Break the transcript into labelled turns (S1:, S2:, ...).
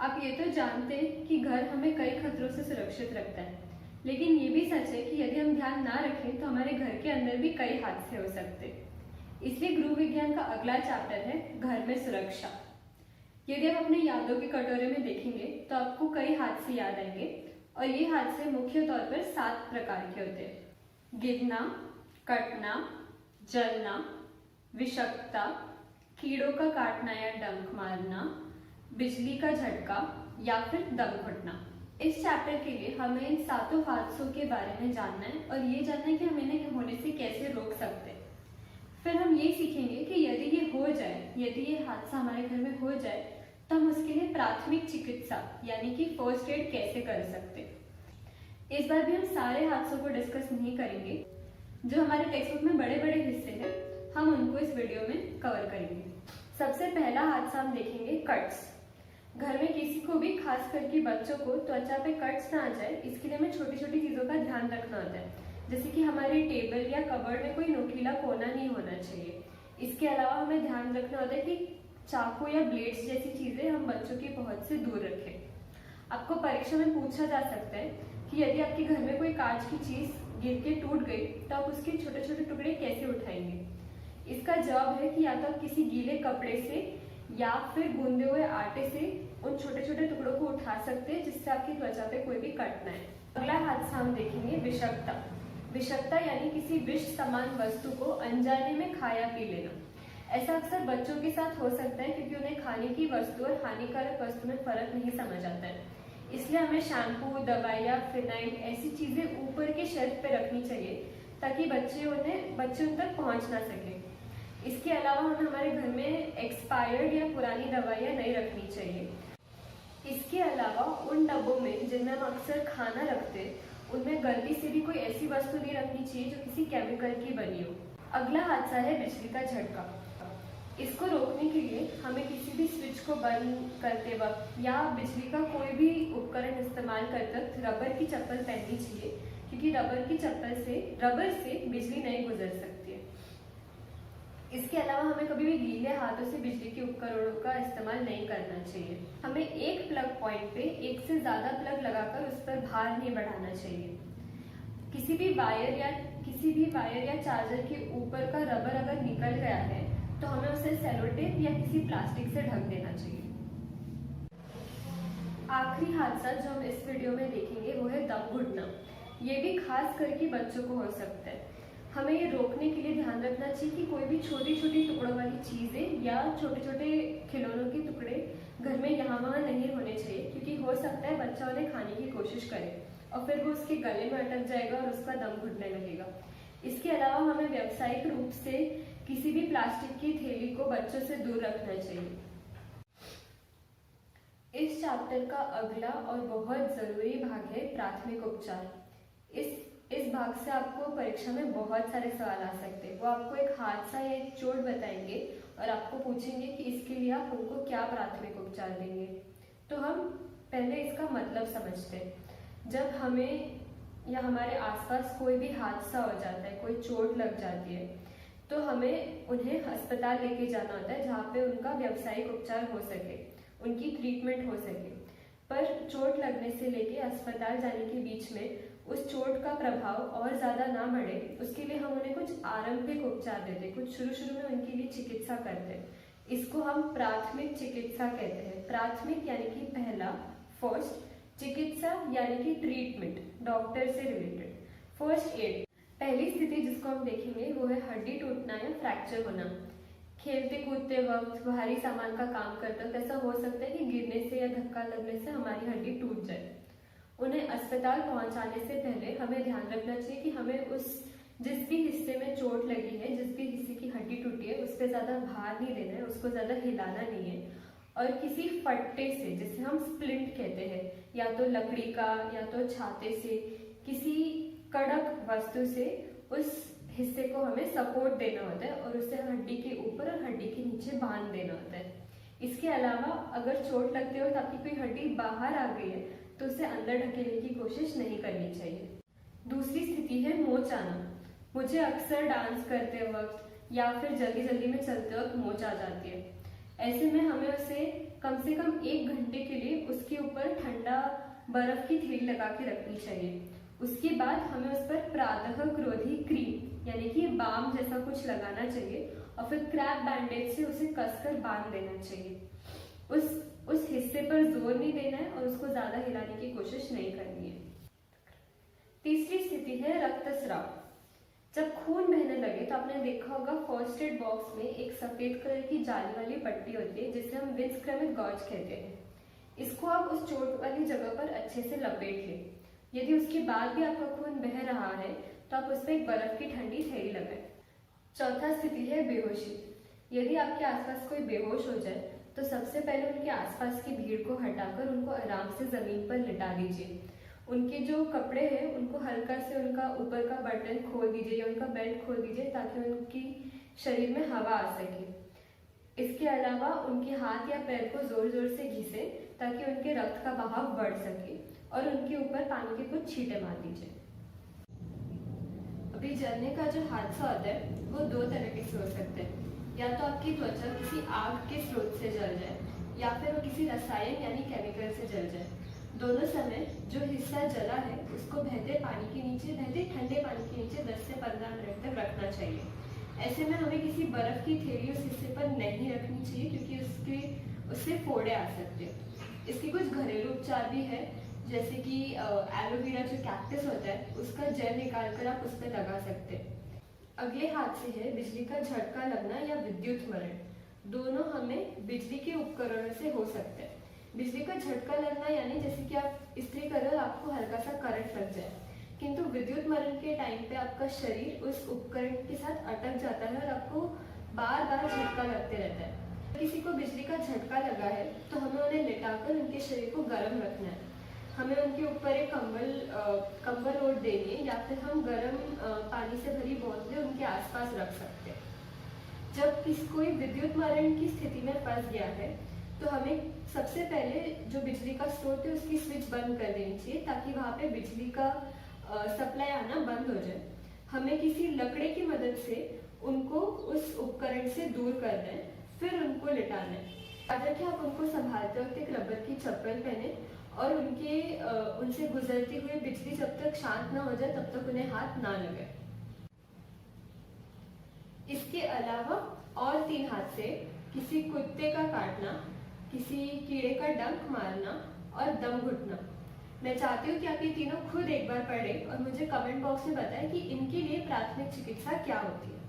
S1: आप ये तो जानते हैं कि घर हमें कई खतरों से सुरक्षित रखता है, लेकिन ये भी सच है कि यदि हम ध्यान ना रखें तो हमारे घर के अंदर भी कई हादसे हो सकते हैं। इसलिए गृह विज्ञान का अगला चैप्टर है घर में सुरक्षा। यदि आप अपने यादों के कटोरे में देखेंगे तो आपको कई हादसे याद आएंगे और ये हादसे मुख्य तौर पर 7 प्रकार के होते हैं। गिरना, कटना, जलना, विषक्ता, कीड़ों का काटना या डंक मारना, बिजली का झटका या फिर दम घुटना। इस चैप्टर के लिए हमें इन 7 हादसों के बारे में जानना है और ये जानना है कि हम इन्हें होने से कैसे रोक सकते हैं। फिर हम ये सीखेंगे कि यदि ये हो जाए, यदि ये हादसा हमारे घर में हो जाए तो हम उसके लिए प्राथमिक चिकित्सा यानी कि फर्स्ट एड कैसे कर सकते हैं। इस बार भी हम सारे हादसों को डिस्कस नहीं करेंगे। जो हमारे टेक्स्ट बुक में बड़े बड़े हिस्से हैं हम उनको इस वीडियो में कवर करेंगे। सबसे पहला हादसा हम देखेंगे कट्स। घर में किसी को भी, खास करके बच्चों को, त्वचा पे कट्स ना आ जाए इसके लिए हमें छोटी छोटी चीजों का ध्यान रखना होता है। जैसे कि हमारे टेबल या कबर्ड में कोई नुकीला कोना नहीं होना चाहिए। इसके अलावा हमें ध्यान रखना होता है कि चाकू या ब्लेड्स जैसी चीजें हम बच्चों की पहुंच से दूर रखें। आपको परीक्षा में पूछा जा सकता है कि यदि आपके घर में कोई कांच की चीज गिर के टूट गई तो आप उसके छोटे छोटे टुकड़े कैसे उठाएंगे। इसका जवाब है कि या तो आप किसी गीले कपड़े से या फिर गूंदे हुए आटे से उन छोटे छोटे टुकड़ों को उठा सकते हैं जिससे आपकी त्वचा पे कोई भी कट ना है। अगला हादसा हम देखेंगे विषक्ता। विषक्ता यानी किसी विष समान वस्तु को अनजाने में खाया पी लेना। ऐसा अक्सर बच्चों के साथ हो सकता है क्योंकि उन्हें खाने की वस्तु और हानिकारक वस्तु में फर्क नहीं समझ आता है। इसलिए हमें शैम्पू, दवाइयाँ, फिनाइल ऐसी चीजें ऊपर के शेल्फ पे रखनी चाहिए ताकि बच्चे उन तक पहुंच ना सके। इसके अलावा हमें हमारे घर में एक्सपायर्ड या पुरानी दवाइयाँ नहीं रखनी चाहिए। इसके अलावा उन डब्बों में जिनमें हम अक्सर खाना रखते हैं उनमें गलती से भी कोई ऐसी वस्तु नहीं रखनी चाहिए जो किसी केमिकल की बनी हो। अगला हादसा है बिजली का झटका। इसको रोकने के लिए हमें किसी भी स्विच को बंद करते वक्त या बिजली का कोई भी उपकरण इस्तेमाल करते वक्त रबर की चप्पल पहननी चाहिए क्योंकि रबर से बिजली नहीं गुजर सकती है। इसके अलावा हमें कभी भी गीले हाथों से बिजली के उपकरणों का इस्तेमाल नहीं करना चाहिए। हमें एक प्लग पॉइंट पे एक से ज्यादा प्लग लगाकर उस पर भार नहीं बढ़ाना चाहिए। किसी भी वायर या चार्जर के ऊपर का रबर अगर निकल गया है तो हमें उसे सेलो टेप या किसी प्लास्टिक से ढक देना चाहिए। आखिरी हादसा जो हम इस वीडियो में देखेंगे वो है दम घुटना। ये भी खास करके बच्चों को हो सकता है। हमें ये रोकने के लिए ध्यान रखना चाहिए कि कोई भी छोटी छोटी टुकड़ों वाली चीजें या छोटे छोटे खिलौनों के टुकड़े घर में यहाँ वहाँ नहीं होने चाहिए क्योंकि हो सकता है बच्चा उन्हें खाने की कोशिश करे और फिर वो उसके गले में अटक जाएगा और उसका दम घुटने लगेगा। इसके अलावा हमें व्यावसायिक रूप से किसी भी प्लास्टिक की थैली को बच्चों से दूर रखना चाहिए। इस चैप्टर का अगला और बहुत जरूरी भाग है प्राथमिक उपचार। इस भाग से आपको परीक्षा में बहुत सारे सवाल आ सकते हैं। वो आपको एक हादसा या एक चोट बताएंगे और आपको पूछेंगे कि इसके लिए आप उनको क्या प्राथमिक उपचार देंगे। तो हम पहले इसका मतलब समझते हैं। जब हमें या हमारे आसपास कोई भी हादसा हो जाता है, कोई चोट लग जाती है, तो हमें उन्हें अस्पताल लेके जाना होता है जहाँ पे उनका व्यावसायिक उपचार हो सके, उनकी ट्रीटमेंट हो सके। पर चोट लगने से लेके अस्पताल जाने के बीच में उस चोट का प्रभाव और ज्यादा ना बढ़े उसके लिए हम उन्हें कुछ आरंभिक उपचार देते, कुछ शुरू में उनके लिए चिकित्सा करते हैं। इसको हम प्राथमिक चिकित्सा कहते हैं। प्राथमिक यानी कि पहला, फर्स्ट, चिकित्सा यानी कि ट्रीटमेंट, डॉक्टर से रिलेटेड। फर्स्ट एड, पहली स्थिति जिसको हम देखेंगे वो है हड्डी टूटना या फ्रैक्चर होना। खेलते कूदते वक्त, भारी सामान का काम करते वक्त ऐसा हो सकता है कि गिरने से या धक्का लगने से हमारी हड्डी टूट जाए। उन्हें अस्पताल पहुंचाने से पहले हमें ध्यान रखना चाहिए कि हमें जिस भी हिस्से में चोट लगी है, जिस भी हिस्से की हड्डी टूटी है, उस पर ज्यादा भार नहीं देना है, उसको ज्यादा हिलाना नहीं है। और किसी फट्टे से, जिसे हम स्प्लिंट कहते हैं, या तो लकड़ी का या तो छाते से, किसी कड़क वस्तु से उस हिस्से को हमें सपोर्ट देना होता है और उसे हड्डी के ऊपर और हड्डी के नीचे बांध देना होता है। इसके अलावा अगर चोट लगते वक्त आपकी कोई हड्डी बाहर आ गई है तो उसे अंदर ढकेलने की कोशिश नहीं करनी चाहिए। दूसरी स्थिति है मोच आना। मुझे अक्सर डांस करते वक्त या फिर जल्दी में चलते वक्त मोच आ जाती है। ऐसे में हमें उसे कम से कम 1 घंटे के लिए उसके ऊपर ठंडा बर्फ की थैली लगा के रखनी चाहिए। उसके बाद हमें उस पर प्रातः ग्रोधी क्रीम यानी कि बाम जैसा कुछ लगाना चाहिए और फिर क्रैप बैंडेज से उसे कसकर बांध देना चाहिए। उस हिस्से पर जोर नहीं देना है और उसको ज्यादा हिलाने की कोशिश नहीं करनी है। तीसरी स्थिति है रक्तस्राव। जब खून बहने लगे तो आपने देखा होगा फर्स्ट एड बॉक्स में एक सफेद कलर की जाली वाली पट्टी होती है जिसे हम विंस्क्रमिक गॉज कहते हैं। इसको आप उस चोट वाली जगह पर अच्छे से लपेट लें। यदि उसके बाद भी आपका खून बह रहा है तो आप उस पर एक बर्फ की ठंडी थैली लगाएं। चौथा स्थिति है बेहोशी। यदि आपके आसपास कोई बेहोश हो जाए तो सबसे पहले उनके आसपास की भीड़ को हटाकर उनको आराम से जमीन पर लिटा दीजिए। उनके जो कपड़े हैं उनको हल्का से उनका ऊपर का बटन खोल दीजिए या उनका बेल्ट खोल दीजिए ताकि उनकी शरीर में हवा आ सके। इसके अलावा उनके हाथ या पैर को जोर जोर से घिसे ताकि उनके रक्त का बहाव बढ़ सके और उनके ऊपर पानी के कुछ छींटे मार दीजिए। अभी जलने का जो हादसा होता है वो 2 तरीके से हो सकते हैं। या तो आपकी त्वचा किसी आग के स्रोत से जल जाए या फिर वो किसी रसायन यानी केमिकल से जल जाए। दोनों समय जो हिस्सा जला है उसको बहते ठंडे पानी के नीचे 10 से 15 मिनट तक रखना चाहिए। ऐसे में हमें किसी बर्फ की थैली उस हिस्से पर नहीं रखनी चाहिए क्योंकि उससे फोड़े आ सकते हैं। इसके कुछ घरेलू उपचार भी है, जैसे कि एलोवेरा जो कैक्टस होता है उसका जेल निकाल कर आप उस पर लगा सकते हैं। अगले हादसे है बिजली का झटका लगना या विद्युत मरण। दोनों हमें बिजली के उपकरणों से हो सकते हैं। बिजली का झटका लगना यानी जैसे कि आप इस्त्री कर रहे हो, आपको हल्का सा करंट लग जाए, किंतु विद्युत मरण के टाइम पे आपका शरीर उस उपकरण के साथ अटक जाता है और आपको बार बार झटका लगते रहता है। किसी को बिजली का झटका लगा है तो हमें उन्हें लिटाकर उनके शरीर को गर्म रखना है। हमें उनके ऊपर एक कंबल ओढ़ देनी है या फिर हम गर्म पानी से भरी बोतलें उनके आसपास रख सकते हैं। जब कोई विद्युत मरण की स्थिति में फंस गया है तो हमें सबसे पहले जो बिजली का स्रोत है उसकी स्विच बंद कर देनी चाहिए ताकि वहां पे बिजली का सप्लाई आना बंद हो जाए। हमें किसी लकड़े की मदद से उनको उस उपकरण से दूर करना है, फिर उनको लिटाना है। याद रखें आप उनको संभालते वक्त एक रबर की चप्पल पहने और उनसे गुजरती हुई बिजली जब तक शांत ना हो जाए तब तक उन्हें हाथ ना लगे। इसके अलावा और 3 हादसे किसी कुत्ते का काटना, किसी कीड़े का डंक मारना और दम घुटना। मैं चाहती हूँ कि आप ये तीनों खुद एक बार पढ़ें और मुझे कमेंट बॉक्स में बताएं कि इनके लिए प्राथमिक चिकित्सा क्या होती है।